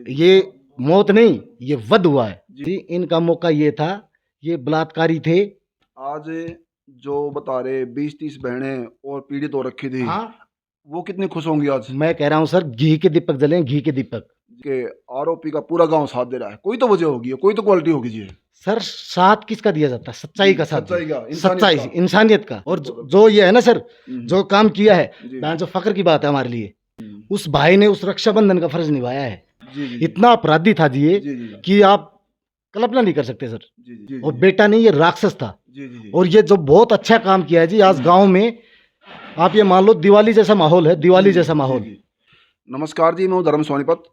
ये मौत नहीं, ये वध हुआ है जी। इनका मौका ये था, ये बलात्कारी थे। आज जो बता रहे 20-30 बहनें और पीड़ित हो रखी थी, हाँ, वो कितनी खुश होंगी आज मैं कह रहा हूँ सर, घी के दीपक जले, घी के दीपक। के आरोपी का पूरा गांव साथ दे रहा है। कोई तो वजह होगी, कोई तो क्वालिटी होगी जी। सर साथ किसका दिया जाता है? सच्चाई का साथ, सच्चाई का, इंसानियत सच्चाई, का। इंसानियत का। और बिल्कुल, जो ये है ना सर, जो काम किया है, जी। बहन जो फक्र की बात है हमारे लिए। हम्म। उस भाई ने उस रक्षाबंधन का फर्ज निभाया है। जी जी इतना अपराधी था जी ये, जी जी कि आप कल्पना नहीं कर सकते सर। जी जी और बेटा नहीं, ये राक्षस था। जी जी और ये जो बहुत अच्छा काम किया है जी आज गांव में, आप ये मान लो दिवाली जैसा माहौल है, दिवाली जैसा माहौल। नमस्कार जी, मैं हूं धर्म सोनीपत।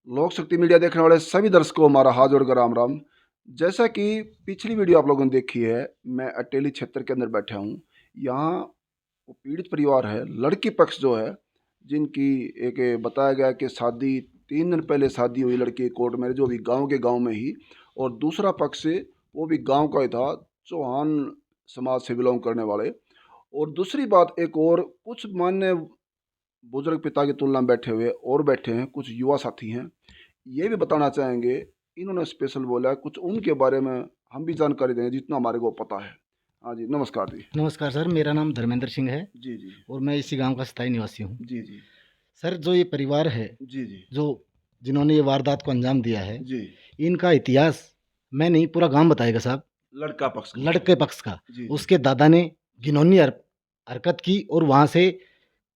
लोक शक्ति मीडिया देखने वाले सभी दर्शकों को हमारा हाथ जोड़कर राम राम। जैसा कि पिछली वीडियो आप लोगों ने देखी है, मैं अटेली क्षेत्र के अंदर बैठा हूं। यहाँ वो पीड़ित परिवार है, लड़की पक्ष जो है, जिनकी एक बताया गया कि शादी 3 दिन पहले शादी हुई, लड़की कोर्ट मैरिज, जो भी गांव में ही। और दूसरा पक्ष वो भी गांव का ही था, चौहान समाज से बिलोंग करने वाले। और दूसरी बात एक और, कुछ मान्य बुजुर्ग पिता की तुलना में बैठे हुए और बैठे हैं, कुछ युवा साथी हैं। ये भी बताना चाहेंगे, इन्होंने स्पेशल बोला है, कुछ उनके बारे में हम भी जानकारी देंगे जितना हमारे को पता है। हाँ जी, नमस्कार जी। नमस्कार सर, मेरा नाम धर्मेंद्र सिंह है। जी जी और मैं इसी गांव का स्थायी निवासी हूँ। जी जी सर जो ये परिवार है, जी जी जो जिन्होंने ये वारदात को अंजाम दिया है, जी। इनका इतिहास मैं नहीं, पूरा गांव बताएगा साहब। लड़का पक्ष का। लड़के पक्ष का। जी, जी। उसके दादा ने घिनौनी हरकत की और वहां से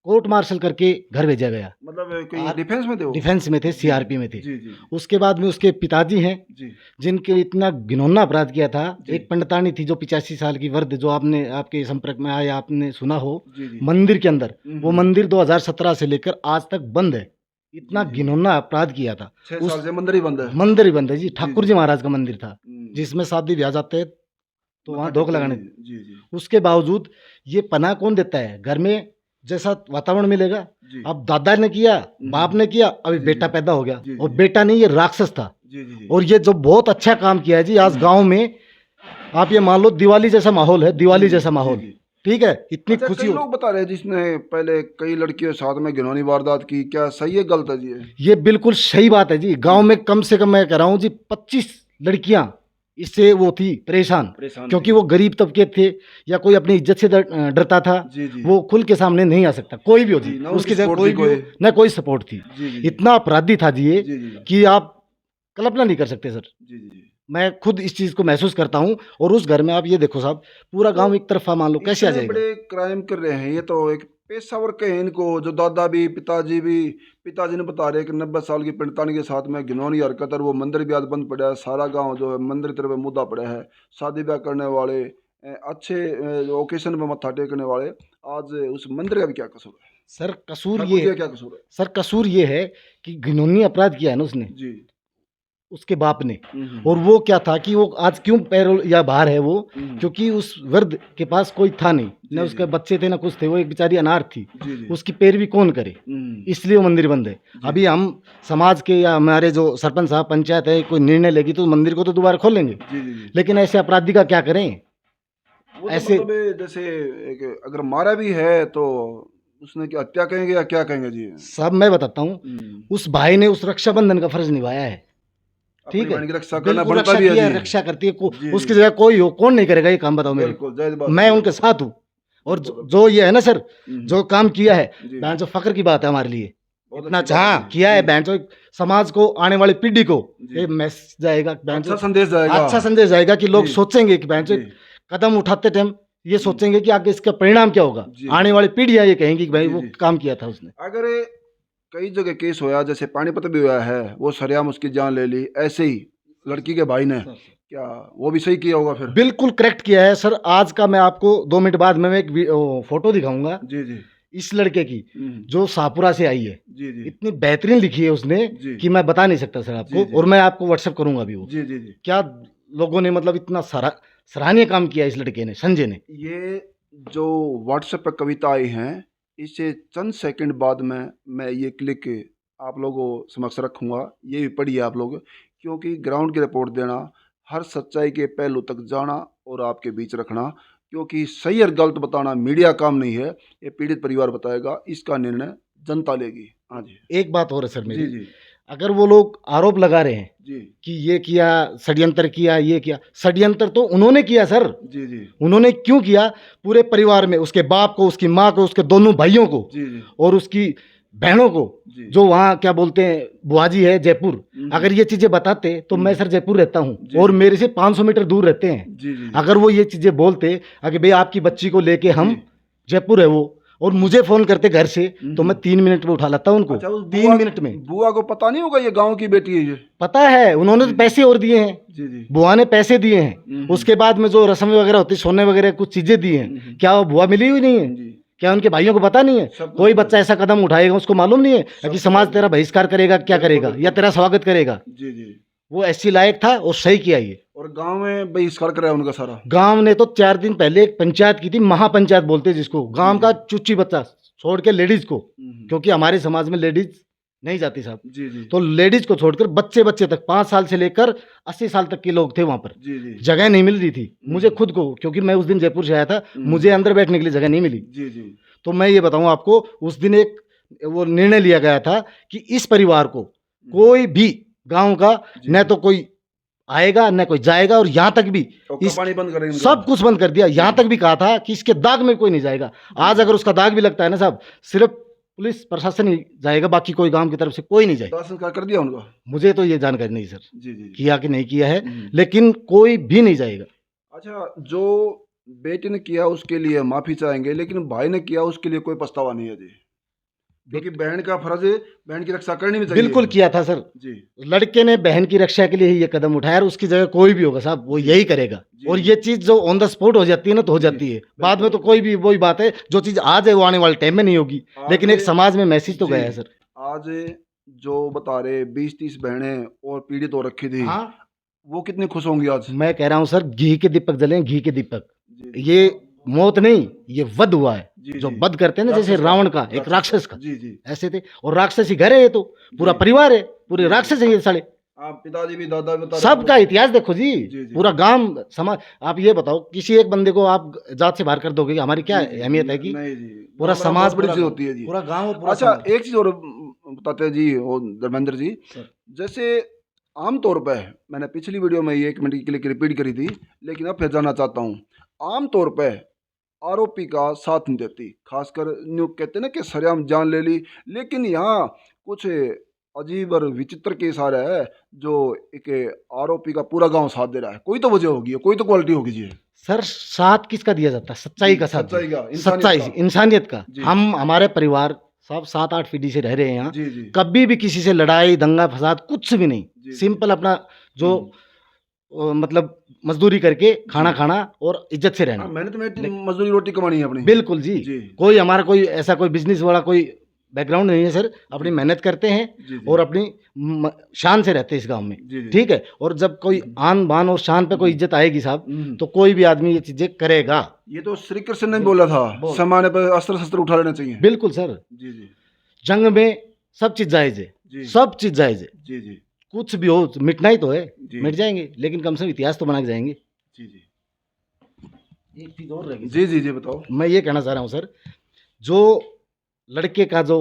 कोर्ट मार्शल करके घर भेजा गया। मतलब कोई डिफेंस में थे वो? डिफेंस में थे, सीआरपी में थे। जी जी उसके बाद में उसके पिताजी हैं, जी जिनके इतना घिनौना अपराध किया था। जी। एक पंडितानी थी जो 85 साल की वृद्ध, जो आपने आपके संपर्क में आया, आपने सुना हो, जी जी मंदिर के अंदर। वो मंदिर 2017 से लेकर आज तक बंद है। इतना जी, जी। घिनौना अपराध किया था। 6 साल से मंदिर ही बंद है। मंदिर ही बंद है जी। ठाकुर जी। जी महाराज का मंदिर था, जी जिसमें शादी ब्याह जाते हैं तो वहाँ मत्था धोख टेकते लगाने। हैं। जी जी उसके बावजूद ये पनाह कौन देता है? घर में जैसा वातावरण मिलेगा। जी अब दादा ने किया, बाप ने किया, अभी जी, बेटा जी। पैदा हो गया। जी, और जी। बेटा नहीं, ये राक्षस था। जी जी जी। और ये जो बहुत अच्छा काम किया है जी आज गांव में, आप ये मान लो दिवाली जैसा माहौल है, दिवाली जैसा माहौल। ठीक है, इतनी अच्छा, खुशी कई हो। लोग बता रहे हैं जिसने पहले कई लड़कियों के साथ में घिनौनी वारदात की, क्या सही है गलत है जी ये? ये बिल्कुल सही बात है जी। गांव में कम से कम मैं कह रहा हूँ जी 25 लड़कियां इससे वो थी परेशान, क्योंकि थी। वो गरीब तबके थे, या कोई अपनी इज्जत से डरता था। जी जी वो खुल के सामने नहीं आ सकता, कोई भी हो जी, जी, ना उसकी उनकी जगह support कोई थी भी हो, कोई। ना कोई सपोर्ट थी। जी जी इतना अपराधी था जी ये, जी जी कि आप कल्पना नहीं कर सकते सर। जी जी जी। मैं खुद इस चीज को महसूस करता हूँ। और उस घर में आप ये देखो साहब, पूरा तो गांव एक तरफा मान लो, कैसे आ इतने जाएगा? बड़े क्राइम कर रहे हैं, ये तो एक पेशा वर्ग के हैं इनको, जो दादा भी पिताजी भी। पिताजी ने बता रहे कि 90 साल की पंडितानी के साथ में घिनौनी हरकत, और वो मंदिर भी आज बंद पड़ा है। सारा गांव जो है मंदिर की तरफ मुद्दा पड़ा है। शादी ब्याह करने वाले, अच्छे ओकेशन में मत्था टेकने वाले, आज उस मंदिर का भी क्या कसूर है? सर कसूर ठाकुर ये जी का क्या कसूर है? सर कसूर ये है कि घिनौनी अपराध किया है ना उसने, जी। उसके बाप ने। हम्म। और वो क्या था कि वो आज क्यों पैरोल या बाहर है वो, हम्म। क्योंकि उस वृद्ध के पास कोई था नहीं, जी, न उसके जी। बच्चे थे, ना कुछ थे। वो एक बेचारी अनाथ थी। जी जी उसकी पैरवी कौन करे? इसलिए वो मंदिर बंद है। जी। अभी हम समाज के या हमारे जो सरपंच साहब, पंचायत है, कोई निर्णय लेगी तो मंदिर को तो दोबारा खोलेंगे। जी जी जी। लेकिन ऐसे अपराधी का क्या करें? वो तो ऐसे मतलब जैसे एक, अगर मारा भी है तो उसने क्या हत्या कहेंगे या क्या कहेंगे जी? सब मैं बताता हूँ। उस भाई ने उस रक्षाबंधन का फर्ज निभाया है। अपनी ठीक है, बहन की रक्षा करना बिल्कुल बनता रक्षा भी है किया, जी। रक्षा करती है जी, उसकी जी। जगह कोई हो, कौन नहीं करेगा ये काम? बताओ मेरे को। बिल्कुल जायज बात मैं है। उनके साथ हूँ। और बिल्कुल, जो ये है ना सर, हम्म। जो काम किया है, जी। बहन जो फक्र की बात है हमारे लिए। बहुत इतना अच्छी बात जहाँ है। किया है जी। बहन जो, समाज को, आने वाली पीढ़ी को जी। ये मैसेज जाएगा, बहन अच्छा जो संदेश जाएगा। अच्छा संदेश जाएगा, कि लोग जी। सोचेंगे कि बहन जो जी। कदम उठाते टाइम ये सोचेंगे कि आगे इसका परिणाम क्या होगा। जी, आने जी। वाली पीढ़ियां ये कहेंगी कि भाई जी, वो जी। काम किया था उसने। अगर कई जगह केस होया, जैसे पानीपत भी हुआ है, वो सरेआम उसकी जान ले ली, ऐसे ही लड़की के भाई ने, क्या वो भी सही किया होगा फिर? बिल्कुल करेक्ट किया है सर। आज का मैं आपको 2 मिनट बाद में एक फोटो दिखाऊंगा जी जी इस लड़के की, हम्म। जो शाहपुरा से आई है। जी जी इतनी बेहतरीन लिखी है उसने जी। कि मैं बता नहीं सकता सर आपको। जी, जी। और मैं आपको व्हाट्सएप करूंगा अभी वो। जी जी जी। क्या लोगों ने मतलब इतना सराहनीय काम किया इस लड़के ने, संजय ने। ये जो व्हाट्सएप पर कविता आई हैं, इससे चंद सेकंड बाद में मैं ये क्लिक आप लोगों समक्ष रखूँगा। ये भी पढ़िए आप लोग, क्योंकि ग्राउंड की रिपोर्ट देना, हर सच्चाई के पहलू तक जाना और आपके बीच रखना, क्योंकि सही और गलत बताना मीडिया काम नहीं है, ये पीड़ित परिवार बताएगा। इसका निर्णय जनता लेगी। हाँ जी। एक बात और है सर मेरी, जी जी अगर वो लोग आरोप लगा रहे हैं जी कि ये किया, षड्यंत्र किया, ये किया, षड्यंत्र तो उन्होंने किया सर। जी जी उन्होंने क्यों किया? पूरे परिवार में, उसके बाप को, उसकी माँ को, उसके दोनों भाइयों को जी जी और उसकी बहनों को, जी जो वहाँ क्या बोलते हैं बुआजी है जयपुर, अगर ये चीजें बताते तो मैं सर जयपुर रहता जी। हूँ और मेरे से 500 मीटर दूर रहते हैं। जी जी अगर वो ये चीजें बोलते अगर भाई आपकी बच्ची को लेके हम, जी। जयपुर है वो, और मुझे फोन करते घर से, तो मैं 3 मिनट में उठा लाता उनको। अच्छा, उस 3 मिनट में। बुआ को पता नहीं होगा ये गांव की बेटी है ये? पता है, उन्होंने तो पैसे और दिए हैं, जी जी बुआ ने पैसे दिए हैं। उसके बाद में जो रस्म वगैरह होती है, सोने वगैरह कुछ चीजें दी हैं, क्या वो बुआ मिली हुई नहीं है? जी क्या उनके भाइयों को पता नहीं है? सब कोई बच्चा ऐसा कदम उठाएगा उसको मालूम नहीं है कि समाज तेरा बहिष्कार करेगा, क्या करेगा, या तेरा स्वागत करेगा? जी जी। वो ऐसी लायक था और सही किया ये। और गांव में बहिष्कार कराया उनका सारा? गांव ने तो 4 दिन पहले एक पंचायत की थी, महापंचायत बोलते हैं जिसको, गांव का चुच्ची बच्चा छोड़ के लेडीज को, क्योंकि हमारे समाज में लेडीज नहीं जाती साहब, जी जी तो लेडीज को छोड़कर बच्चे बच्चे तक, 5 साल से लेकर 80 साल तक के लोग थे वहां पर। जी जी जगह नहीं मिल रही थी मुझे खुद को, क्योंकि मैं उस दिन जयपुर से आया था, मुझे अंदर बैठने के लिए जगह नहीं मिली। जी जी तो मैं ये बताऊं आपको, उस दिन एक वो निर्णय लिया गया था कि इस परिवार को कोई भी गांव का न तो कोई आएगा न कोई जाएगा, और यहाँ तक भी और पानी बंद करेंगे सब कुछ बंद कर दिया। यहाँ तक भी कहा था कि इसके दाग में कोई नहीं जाएगा। आज अगर उसका दाग भी लगता है ना साहब, सिर्फ पुलिस प्रशासन ही जाएगा, बाकी कोई गांव की तरफ से कोई नहीं जाएगा। दाह संस्कार कर दिया उनका? मुझे तो ये जानकारी नहीं सर, जी जी किया कि नहीं किया है, लेकिन कोई भी नहीं जाएगा। अच्छा, जो बेटी ने किया उसके लिए माफी चाहेंगे, लेकिन भाई ने किया उसके लिए कोई पछतावा नहीं है जी, क्योंकि बहन का फर्ज है, बहन की रक्षा करनी भी चाहिए। बिल्कुल किया था सर, जी लड़के ने बहन की रक्षा के लिए ही ये कदम उठाया, और उसकी जगह कोई भी होगा साहब वो यही करेगा। और ये चीज जो ऑन द स्पॉट हो जाती है ना, तो हो जाती है, बाद में तो कोई भी वही बात है, जो चीज आज है वो आने वाले टाइम में नहीं होगी, लेकिन एक समाज में मैसेज तो गया है सर। आज जो बता रहे 20-30 बहनें और पीड़ित हो रखी थी, हाँ, वो कितनी खुश होंगी आज? मैं कह रहा हूँ सर, घी के दीपक जले, घी के दीपक। जी ये मौत नहीं, ये वध हुआ है, जी जो जी। वध करते हैं ना, जैसे राक्षस का, रावण का, एक राक्षस का, जी जी। ऐसे थे। और राक्षस ही घर है ये, तो पूरा परिवार है, पूरे राक्षस है ये साले। आप पिताजी भी, दादा भी बता रहे सबका इतिहास देखो जी, जी, जी। पूरा गांव समाज। आप ये बताओ, किसी एक बंदे को आप जात से बाहर कर दोगे, हमारी क्या अहमियत है? कि नहीं जी, पूरा हमारा समाज, बहुत बड़ी पूरा चीज होती है जी। पूरा गांव, पूरा अच्छा, समाज। एक चीज और बताते हैं जी, वो धर्मेंद्र जी, सर। जैसे आमतौर पर, मैंने पिछली वीडियो में ये 1 मिनट के लिए रिपीट करी थी, लेकिन अब फिर जानना चाहता हूँ, आमतौर पर आरोपी का साथ नहीं देती, खासकर न्यू कहते हैं ना कि सरेआम जान ले ली, लेकिन यहाँ कुछ अजीब और विचित्र केस आ रहा है, जो एक आरोपी का पूरा गांव साथ दे रहा है। कोई तो वजह होगी, कोई तो क्वालिटी होगी जी। सर, साथ किसका दिया जाता है? सच्चाई का साथ, सच्चाई का, सच्चाई, इंसानियत का। जी। हम, हमारे परिवार सब 7-8 पीढ़ी से रह रहे हैं यहाँ, जी जी कभी भी किसी से लड़ाई दंगा फसाद कुछ भी नहीं, जी। सिंपल अपना जो मतलब मजदूरी करके खाना खाना और इज्जत से रहना। मेहनत में मजदूरी रोटी कमानी है अपनी। बिल्कुल जी, जी। कोई हमारा कोई ऐसा कोई बिजनेस वाला कोई बैकग्राउंड नहीं है सर, अपनी मेहनत करते हैं जी, जी। और अपनी शान से रहते हैं इस गांव में। जी, जी। ठीक है, और जब कोई आन बान और शान पे कोई इज्जत आएगी साहब, तो कोई भी आदमी ये चीजें करेगा। ये तो श्री कृष्ण ने बोला था, सामान्य पर अस्त्र शस्त्र उठा लेना चाहिए। बिल्कुल सर, जी जी जंग में सब चीज जायज है, जी। सब चीज जायज है। जी जी कुछ भी हो, मिटना ही तो है, जी। मिट जाएंगे, लेकिन कम से कम इतिहास तो बना के जाएंगे। जी जी एक चीज और रहेगी जी जी जी बताओ। मैं ये कहना चाह रहा हूँ सर, जो लड़के का जो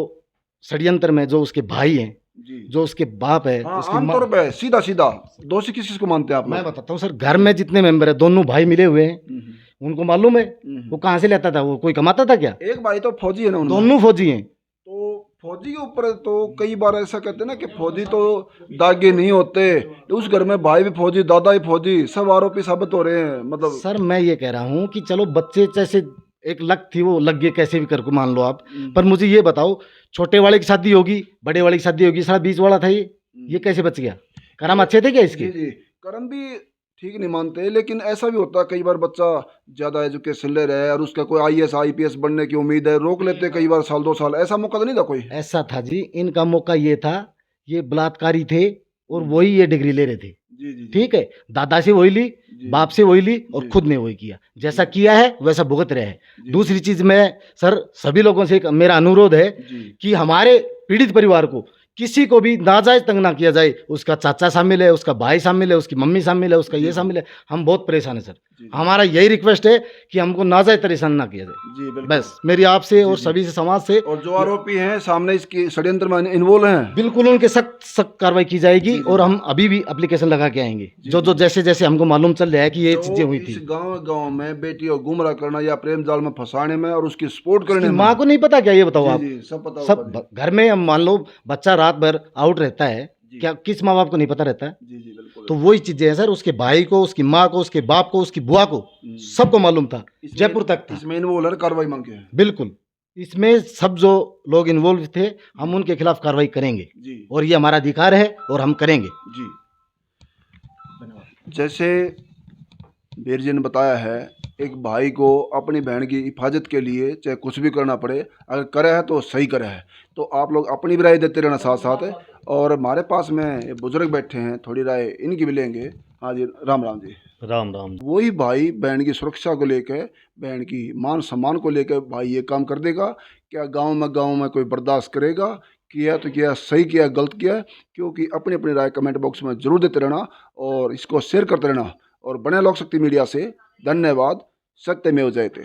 षड्यंत्र में जो उसके भाई हैं, जी। जो उसके बाप है, हाँ, उसकी आमतौर पे सीधा सीधा दोषी किस को मानते हैं आप मैं लोग? बताता हूँ सर, घर में जितने मेंबर है, दोनों भाई मिले हुए हैं, उनको मालूम है वो कहाँ से लेता था, वो कोई कमाता था क्या? एक भाई तो फौजी है ना उनमें। दोनों फौजी हैं। तो फौजी के ऊपर तो कई बार ऐसा कहते हैं ना कि फौजी तो दागे नहीं होते, तो उस घर में भाई भी फौजी, दादा भी फौजी, सब आरोपी साबित हो रहे हैं। मतलब सर, मैं ये कह रहा हूँ कि चलो बच्चे जैसे एक लक थी, वो लग गए कैसे भी करके मान लो आप, पर मुझे ये बताओ, छोटे वाले की शादी होगी, बड़े वाले की शादी होगी, सारा बीच वाला था ये कैसे बच गया? कर्म अच्छे थे क्या इसके? जी जी, कर्म भी ठीक नहीं मानते, लेकिन ऐसा भी होता है कई बार बच्चा ज्यादा एजुकेशन ले रहा है और उसका कोई IAS IPS बनने की उम्मीद है, रोक लेते कई बार साल 2 साल। ऐसा मौका तो नहीं था कोई? ऐसा था जी, इनका मौका ये था, ये बलात्कारी थे और वही ये डिग्री ले रहे थे। जी जी ठीक है, दादा से वही ली, बाप से वही ली और खुद ने वही किया, जैसा किया है वैसा भुगत रहे हैं। दूसरी चीज, मैं सर सभी लोगों से मेरा अनुरोध है कि हमारे पीड़ित परिवार को किसी को भी नाजायज तंग ना किया जाए। उसका चाचा शामिल है, उसका भाई शामिल है, उसकी मम्मी शामिल है, उसका ये शामिल है। हम बहुत परेशान है सर। जी, हमारा यही रिक्वेस्ट है कि हमको नाजायज परेशान ना किया जाए। जी बिल्कुल। बस मेरी आपसे और जी। सभी से समाज से, और जो आरोपी हैं सामने इसकी षड्यंत्र में इन्वॉल्व हैं, बिल्कुल उनके सख्त सख्त कार्रवाई की जाएगी। जी, जी। और हम अभी भी एप्लीकेशन लगा के आएंगे, जी, जो जी। जो जैसे जैसे हमको मालूम चल रहा है कि ये चीजें जो हुई इस थी। गांव में बेटी को गुमराह करना या प्रेम जाल में फंसाने में और उसकी सपोर्ट करने उसकी में, माँ को नहीं पता क्या, ये बताओ जी आप। जी सब पता सब होगा जी। घर में हम मान लो बच्चा रात भर आउट रहता है, जी। क्या किस माँ बाप को नहीं पता रहता है। जी जी बिल्कुल। तो वही चीजें हैं सर, उसके भाई को, उसकी माँ को, उसके बाप को, उसकी बुआ को, सबको मालूम था, जयपुर तक था। इसमें इन्वॉल्व है, कार्रवाई मांगे हैं। बिल्कुल, इसमें सब जो लोग इन्वॉल्व थे, हम उनके खिलाफ कार्रवाई करेंगे जी और ये हमारा अधिकार है और हम करेंगे। जी। जैसे वीर जी ने बताया है, एक भाई को अपनी बहन की हिफाजत के लिए चाहे कुछ भी करना पड़े, अगर करे है तो सही करे है। तो आप लोग अपनी भी राय देते रहना साथ साथ। और हमारे पास में ये बुजुर्ग बैठे हैं, थोड़ी राय इनकी भी लेंगे। हाँ जी, राम राम जी। राम राम। वही भाई बहन की सुरक्षा को लेकर, बहन की मान सम्मान को लेकर भाई ये काम कर देगा क्या? गांव में कोई बर्दाश्त करेगा? किया तो किया, सही किया, गलत किया। क्योंकि अपनी अपनी राय कमेंट बॉक्स में जरूर देते रहना और इसको शेयर करते रहना। और बने लोक शक्ति मीडिया से धन्यवाद। सत्यमेव जयते।